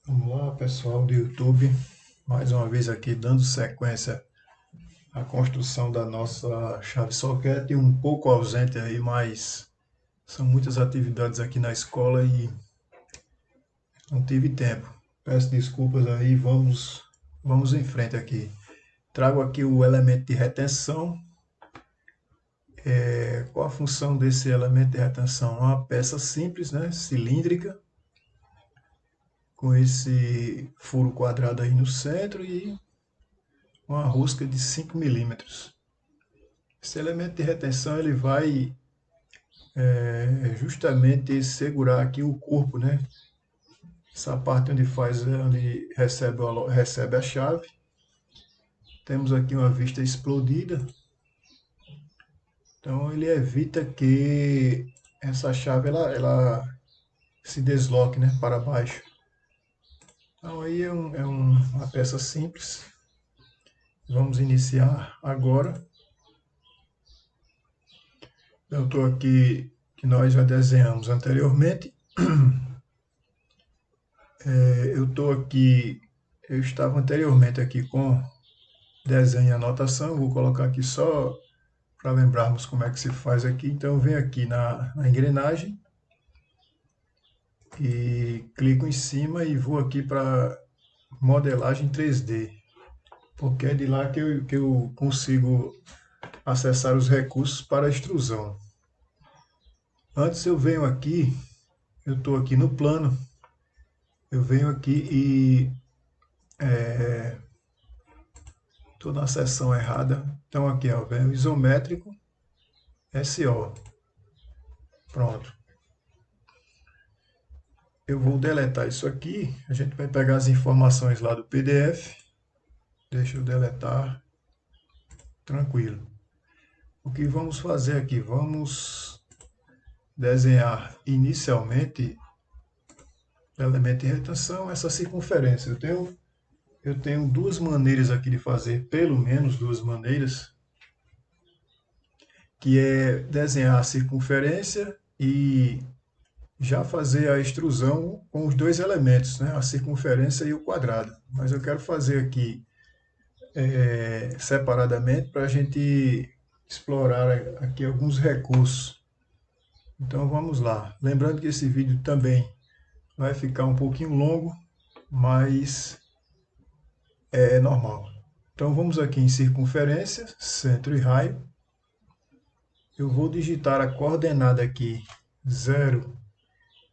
Vamos lá, pessoal do YouTube, mais uma vez aqui dando sequência à construção da nossa chave socket, um pouco ausente aí, mas são muitas atividades aqui na escola e não tive tempo. Peço desculpas aí, vamos em frente aqui. Trago aqui o elemento de retenção. Qual a função desse elemento de retenção? É uma peça simples, né, cilíndrica, com esse furo quadrado aí no centro e uma rosca de 5 milímetros. Esse elemento de retenção ele vai justamente segurar aqui o corpo, né? Essa parte onde recebe a chave. Temos aqui uma vista explodida, então ele evita que essa chave ela se desloque, né, para baixo. Então aí uma peça simples. Vamos iniciar agora. Eu estou aqui que nós já desenhamos anteriormente. Eu estava anteriormente aqui com desenho e anotação. Eu vou colocar aqui só para lembrarmos como é que se faz aqui. Então eu venho aqui na engrenagem e clico em cima e vou aqui para modelagem 3D, porque é de lá que eu consigo acessar os recursos para a extrusão. Antes eu venho aqui, eu estou aqui no plano, eu venho aqui e estou na seção errada. Então aqui, ó, venho isométrico, SO. Pronto. Eu vou deletar isso aqui. A gente vai pegar as informações lá do PDF. Deixa eu deletar. Tranquilo. O que vamos fazer aqui? Vamos desenhar inicialmente o elemento de retenção, essa circunferência. Eu tenho duas maneiras aqui de fazer, pelo menos duas maneiras, que é desenhar a circunferência e já fazer a extrusão com os dois elementos, né? A circunferência e o quadrado. Mas eu quero fazer aqui separadamente para a gente explorar aqui alguns recursos. Então vamos lá. Lembrando que esse vídeo também vai ficar um pouquinho longo, mas é normal. Então vamos aqui em circunferência, centro e raio. Eu vou digitar a coordenada aqui, 0,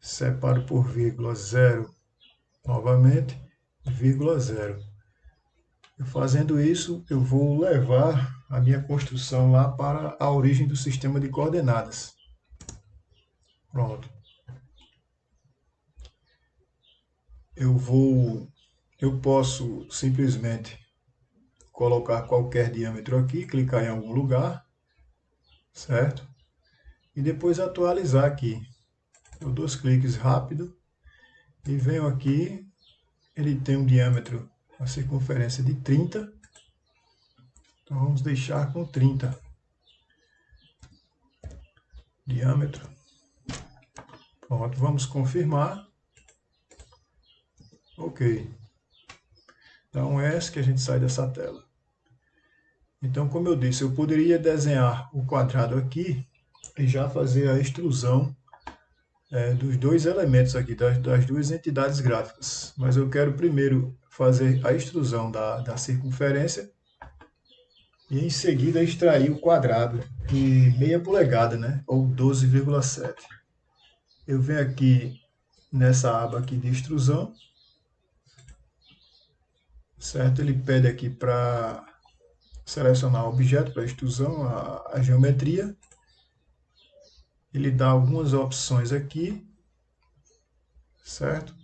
separo por vírgula, 0, novamente, vírgula, 0. Fazendo isso, eu vou levar a minha construção lá para a origem do sistema de coordenadas. Pronto. Eu posso simplesmente colocar qualquer diâmetro aqui, clicar em algum lugar, certo? E depois atualizar aqui. Eu dou dois cliques rápido e venho aqui. Ele tem um diâmetro, uma circunferência de 30. Então vamos deixar com 30 diâmetro. Pronto, vamos confirmar. Ok. Dá um S que a gente sai dessa tela. Então, como eu disse, eu poderia desenhar o quadrado aqui e já fazer a extrusão dos dois elementos aqui, das duas entidades gráficas. Mas eu quero primeiro fazer a extrusão da circunferência e em seguida extrair o quadrado de meia polegada, né? Ou 12,7. Eu venho aqui nessa aba aqui de extrusão, certo? Ele pede aqui para selecionar o objeto para extrusão, a geometria. Ele dá algumas opções aqui, certo?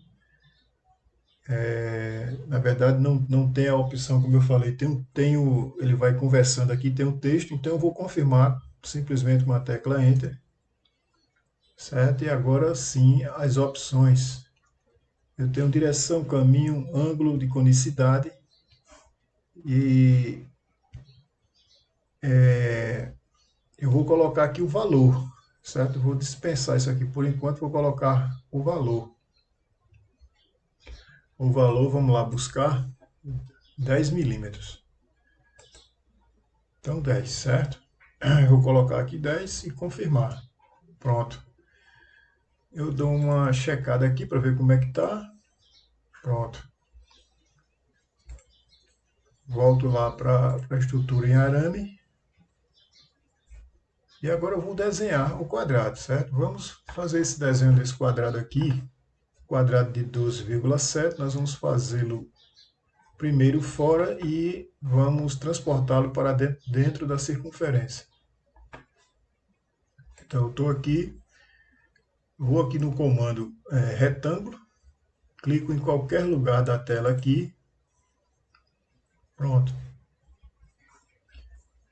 Na verdade, não tem a opção, como eu falei, ele vai conversando aqui, tem um texto, então eu vou confirmar simplesmente com a tecla Enter, certo? E agora sim, as opções. Eu tenho direção, caminho, ângulo de conicidade e eu vou colocar aqui o valor, certo? Eu vou dispensar isso aqui por enquanto, vou colocar o valor. o valor, vamos lá buscar 10 milímetros. Então 10, certo? Eu vou colocar aqui 10 e confirmar. Pronto. Eu dou uma checada aqui para ver como é que tá. Pronto. Volto lá para a estrutura em arame. E agora eu vou desenhar o quadrado, certo? Vamos fazer esse desenho desse quadrado aqui. Quadrado de 12,7. Nós vamos fazê-lo primeiro fora e vamos transportá-lo para dentro da circunferência. Então eu estou aqui, vou aqui no comando retângulo, clico em qualquer lugar da tela aqui, pronto.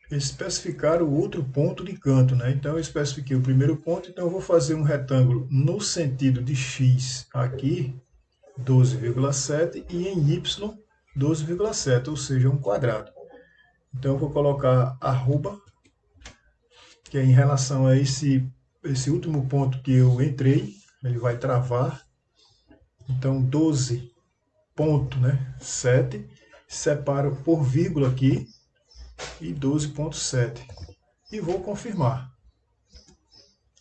Especificar o outro ponto de canto, né? Então eu especifiquei o primeiro ponto, então eu vou fazer um retângulo no sentido de X aqui, 12,7 e em Y 12,7, ou seja, um quadrado. Então eu vou colocar arroba, que é em relação a esse último ponto que eu entrei, ele vai travar. Então 12 ponto, né, 7, separo por vírgula aqui e 12,7 e vou confirmar.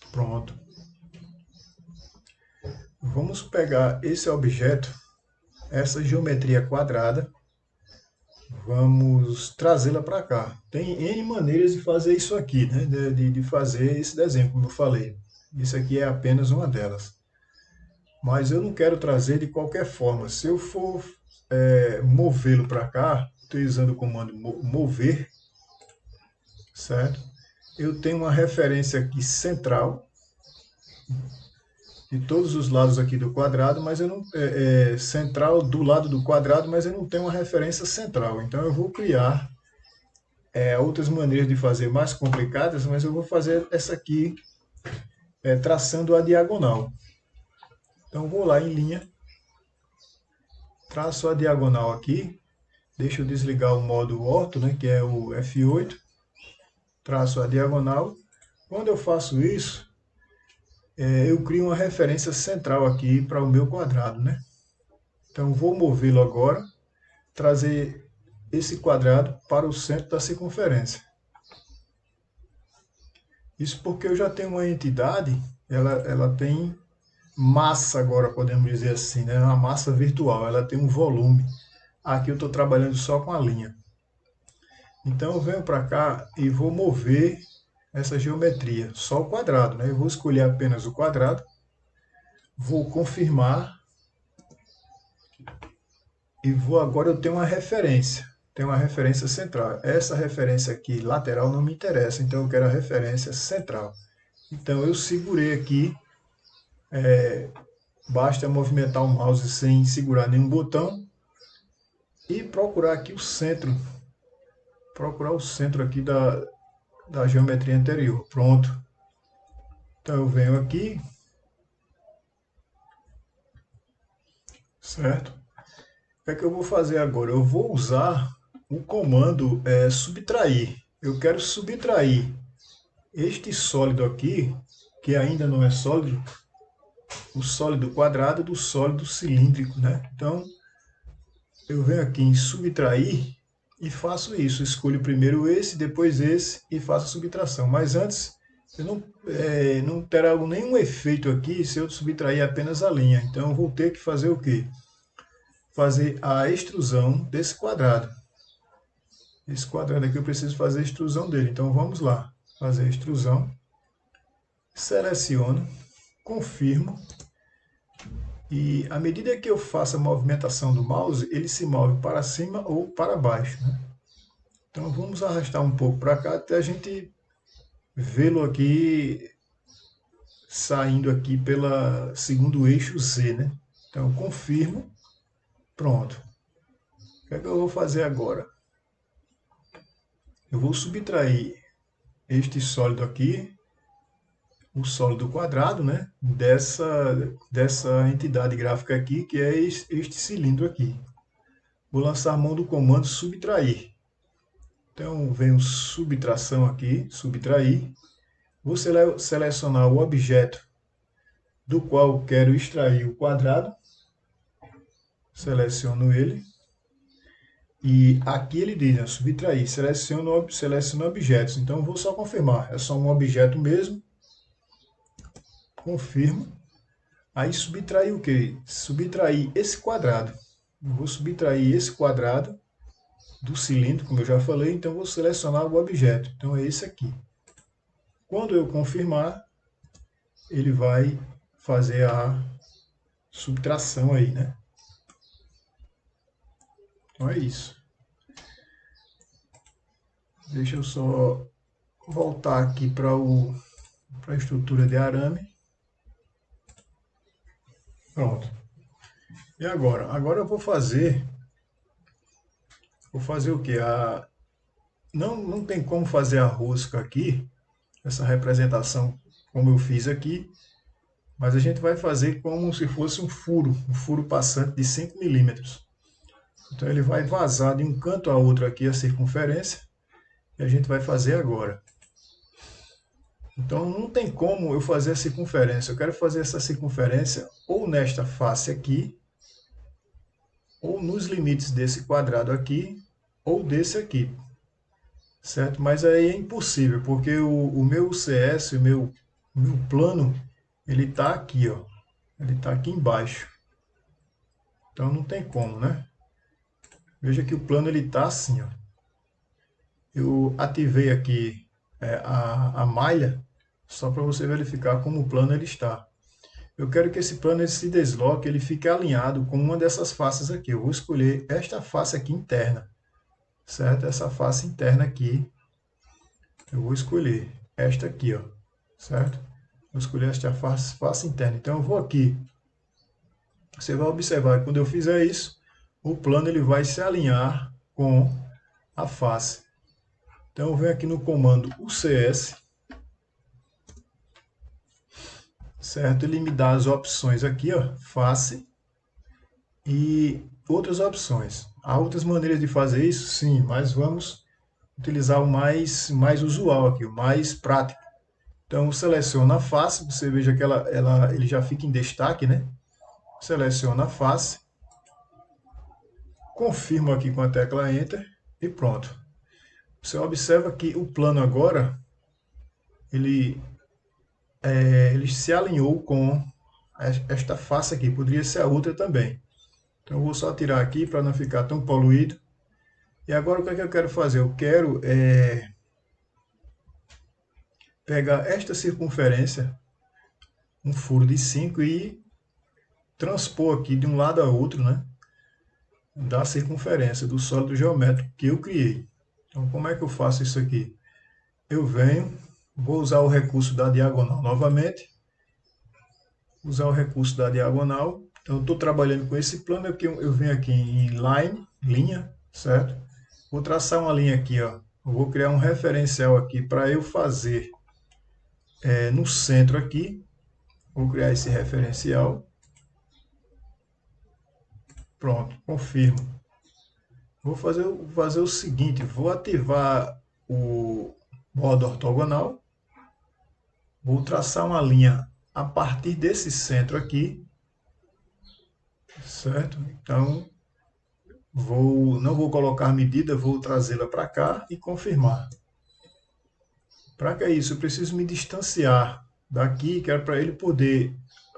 Pronto. Vamos pegar esse objeto, essa geometria quadrada, vamos trazê-la para cá. Tem N maneiras de fazer isso aqui, né? de fazer esse desenho, como eu falei. Isso aqui é apenas uma delas. Mas eu não quero trazer de qualquer forma. Se eu for movê-lo para cá, utilizando o comando mover, certo? Eu tenho uma referência aqui central, de todos os lados aqui do quadrado, mas eu não central do lado do quadrado, mas eu não tenho uma referência central. Então eu vou criar outras maneiras de fazer mais complicadas, mas eu vou fazer essa aqui traçando a diagonal. Então vou lá em linha, traço a diagonal aqui, deixa eu desligar o modo orto, né, que é o F8, traço a diagonal. Quando eu faço isso, eu crio uma referência central aqui para o meu quadrado, né? Então vou movê-lo agora, trazer esse quadrado para o centro da circunferência. Isso porque eu já tenho uma entidade, ela tem massa agora, podemos dizer assim, né? Uma massa virtual, ela tem um volume. Aqui eu estou trabalhando só com a linha. Então eu venho para cá e vou mover essa geometria, só o quadrado, né? Eu vou escolher apenas o quadrado, vou confirmar e vou agora eu tenho uma referência. Tem uma referência central. Essa referência aqui lateral não me interessa, então eu quero a referência central. Então eu segurei aqui, basta movimentar o mouse sem segurar nenhum botão e procurar aqui o centro. Procurar o centro aqui da geometria anterior. Pronto. Então eu venho aqui, certo? O que é que eu vou fazer agora? Eu vou usar o comando subtrair. Eu quero subtrair este sólido aqui, que ainda não é sólido, o sólido quadrado do sólido cilíndrico, né? Então, eu venho aqui em subtrair e faço isso. Escolho primeiro esse, depois esse e faço a subtração. Mas antes, eu não terá nenhum efeito aqui se eu subtrair apenas a linha. Então, eu vou ter que fazer o quê? Fazer a extrusão desse quadrado. Esse quadrado aqui eu preciso fazer a extrusão dele. Então, vamos lá. Fazer a extrusão. Seleciono, confirmo. E à medida que eu faço a movimentação do mouse, ele se move para cima ou para baixo, né? Então vamos arrastar um pouco para cá até a gente vê-lo aqui saindo aqui pela segundo eixo Z, né? Então confirmo, pronto. O que é que eu vou fazer agora? Eu vou subtrair este sólido aqui, o sólido quadrado, né? Dessa entidade gráfica aqui, que é este cilindro aqui. Vou lançar a mão do comando subtrair. Então, venho subtração aqui, subtrair. Vou selecionar o objeto do qual quero extrair o quadrado, Seleciono ele. E aqui ele diz, né, subtrair, seleciono objetos. Então eu vou só confirmar, é só um objeto mesmo. Confirmo. Aí subtrair o quê? Subtrair esse quadrado. Eu vou subtrair esse quadrado do cilindro, como eu já falei, então eu vou selecionar o objeto. Então é esse aqui. Quando eu confirmar, ele vai fazer a subtração aí, né? Então é isso. Deixa eu só voltar aqui para a estrutura de arame. Pronto. E agora? Agora eu vou fazer o que? Não tem como fazer a rosca aqui, essa representação como eu fiz aqui, mas a gente vai fazer como se fosse um furo passante de 5 milímetros. Então ele vai vazar de um canto a outro aqui a circunferência, e a gente vai fazer agora. Então não tem como eu fazer a circunferência. Eu quero fazer essa circunferência ou nesta face aqui, ou nos limites desse quadrado aqui, ou desse aqui. Certo? Mas aí é impossível, porque o meu CS, o meu plano, ele está aqui, ó. Ele está aqui embaixo. Então não tem como, né? Veja que o plano ele está assim, ó. Eu ativei aqui a malha, só para você verificar como o plano ele está. Eu quero que esse plano ele se desloque, ele fique alinhado com uma dessas faces aqui. Eu vou escolher esta face aqui interna, certo? Essa face interna aqui, eu vou escolher esta aqui, ó, certo? Vou escolher esta face interna. Então eu vou aqui. Você vai observar que quando eu fizer isso, o plano ele vai se alinhar com a face. Então eu venho aqui no comando UCS, certo? Ele me dá as opções aqui, ó, face e outras opções. Há outras maneiras de fazer isso? Sim, mas vamos utilizar o mais usual aqui, o mais prático. Então seleciona a face, você veja que ele já fica em destaque, né? Seleciona a face, confirmo aqui com a tecla Enter e pronto. Você observa que o plano agora, ele se alinhou com esta face aqui, poderia ser a outra também. Então eu vou só tirar aqui para não ficar tão poluído. E agora o que é que eu quero fazer? Eu quero pegar esta circunferência, um furo de 5 e transpor aqui de um lado a outro, né? Da circunferência do sólido geométrico que eu criei. Então como é que eu faço isso aqui? Eu venho, vou usar o recurso da diagonal novamente. Usar o recurso da diagonal. Então eu estou trabalhando com esse plano aqui, eu venho aqui em line, linha, certo? Vou traçar uma linha aqui, ó. Eu vou criar um referencial aqui para eu fazer no centro aqui. Vou criar esse referencial. Pronto, confirmo. Vou fazer o seguinte, vou ativar o modo ortogonal. Vou traçar uma linha a partir desse centro aqui, certo? Então, não vou colocar medida, vou trazê-la para cá e confirmar. Para que é isso? Eu preciso me distanciar daqui, que é para ele poder,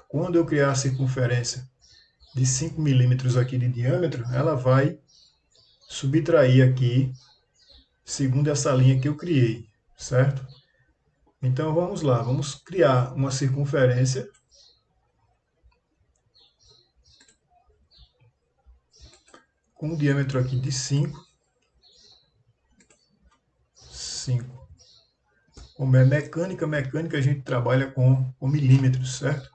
quando eu criar a circunferência de 5 milímetros aqui de diâmetro, ela vai subtrair aqui, segundo essa linha que eu criei, certo? Então vamos lá, vamos criar uma circunferência com um diâmetro aqui de 5. Como é mecânica a gente trabalha com milímetros, certo?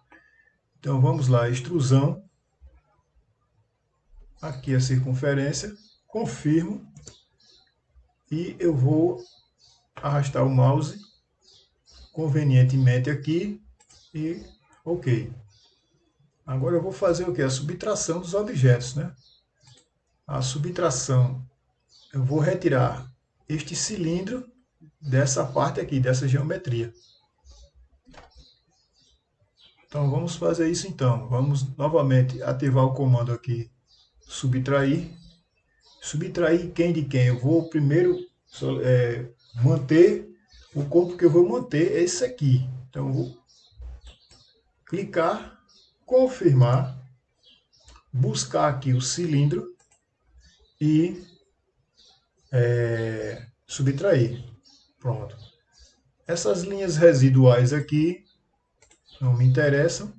Então vamos lá, extrusão, aqui a circunferência, confirmo e eu vou arrastar o mouse convenientemente aqui e ok. Agora eu vou fazer o que? A subtração dos objetos, né? A subtração, eu vou retirar este cilindro dessa parte aqui, dessa geometria. Então vamos fazer isso então. Vamos novamente ativar o comando aqui, subtrair. Subtrair quem de quem? Eu vou primeiro manter o corpo que eu vou manter, é esse aqui. Então eu vou clicar, confirmar, buscar aqui o cilindro e subtrair. Pronto. Essas linhas residuais aqui não me interessam.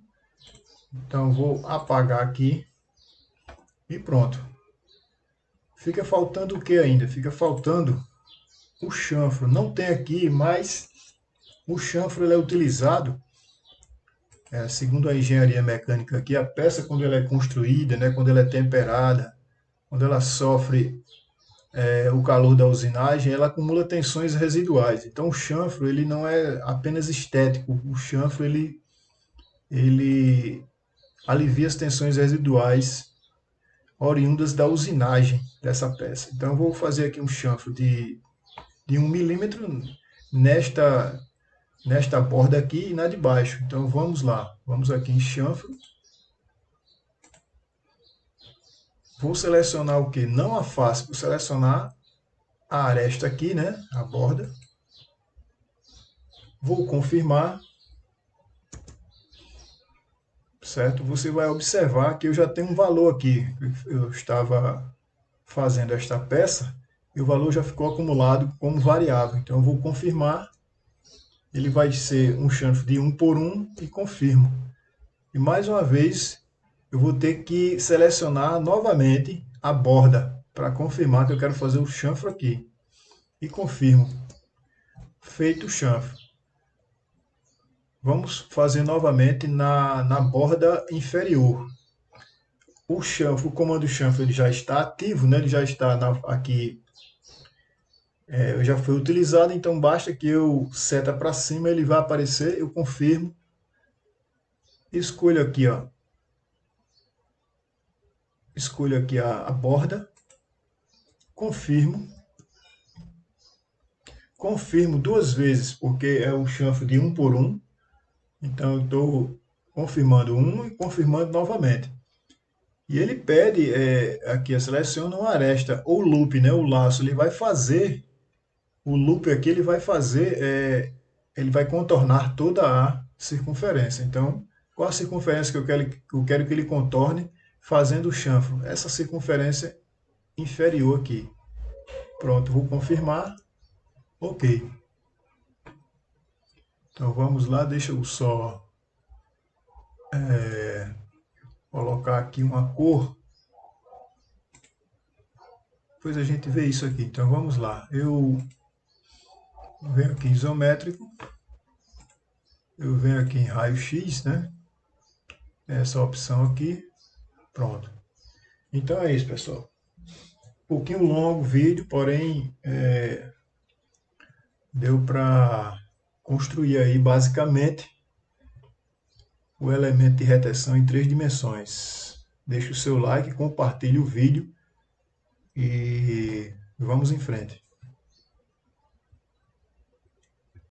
Então vou apagar aqui e pronto. Fica faltando o que ainda? Fica faltando o chanfro. Não tem aqui, mas o chanfro ele é utilizado, segundo a engenharia mecânica aqui, a peça quando ela é construída, né, quando ela é temperada, quando ela sofre o calor da usinagem, ela acumula tensões residuais. Então o chanfro ele não é apenas estético, o chanfro ele alivia as tensões residuais oriundas da usinagem dessa peça. Então eu vou fazer aqui um chanfro de 1 milímetro nesta borda aqui e na de baixo. Então vamos lá, vamos aqui em chanfro. Vou selecionar o que? Não a face, vou selecionar a aresta aqui, né? A borda. Vou confirmar. Certo? Você vai observar que eu já tenho um valor aqui. Eu estava fazendo esta peça e o valor já ficou acumulado como variável. Então eu vou confirmar. Ele vai ser um chanfro de 1 por 1 e confirmo. E mais uma vez eu vou ter que selecionar novamente a borda para confirmar que eu quero fazer o chanfro aqui. E confirmo. Feito o chanfro. Vamos fazer novamente na borda inferior. O chanfro, o comando chanfro ele já está ativo, né? Ele já está aqui, já foi utilizado, então basta que eu seta para cima, ele vai aparecer, eu confirmo, escolho aqui, ó, escolho aqui a borda, confirmo, confirmo duas vezes, porque é o chanfro de 1 por 1, então eu estou confirmando um e confirmando novamente. E ele pede, aqui eu seleciono uma aresta, ou loop, né, o laço, ele vai fazer, o loop aqui ele vai fazer, ele vai contornar toda a circunferência. Então, qual a circunferência que eu quero que ele contorne fazendo o chanfro? Essa circunferência inferior aqui. Pronto, vou confirmar. Ok. Então vamos lá, deixa eu só colocar aqui uma cor. Depois a gente vê isso aqui. Então vamos lá. Eu venho aqui em isométrico. Eu venho aqui em raio-x, né? Essa opção aqui. Pronto. Então é isso, pessoal. Um pouquinho longo o vídeo, porém deu para construir aí basicamente o elemento de retenção em 3 dimensões. Deixe o seu like, compartilhe o vídeo e vamos em frente.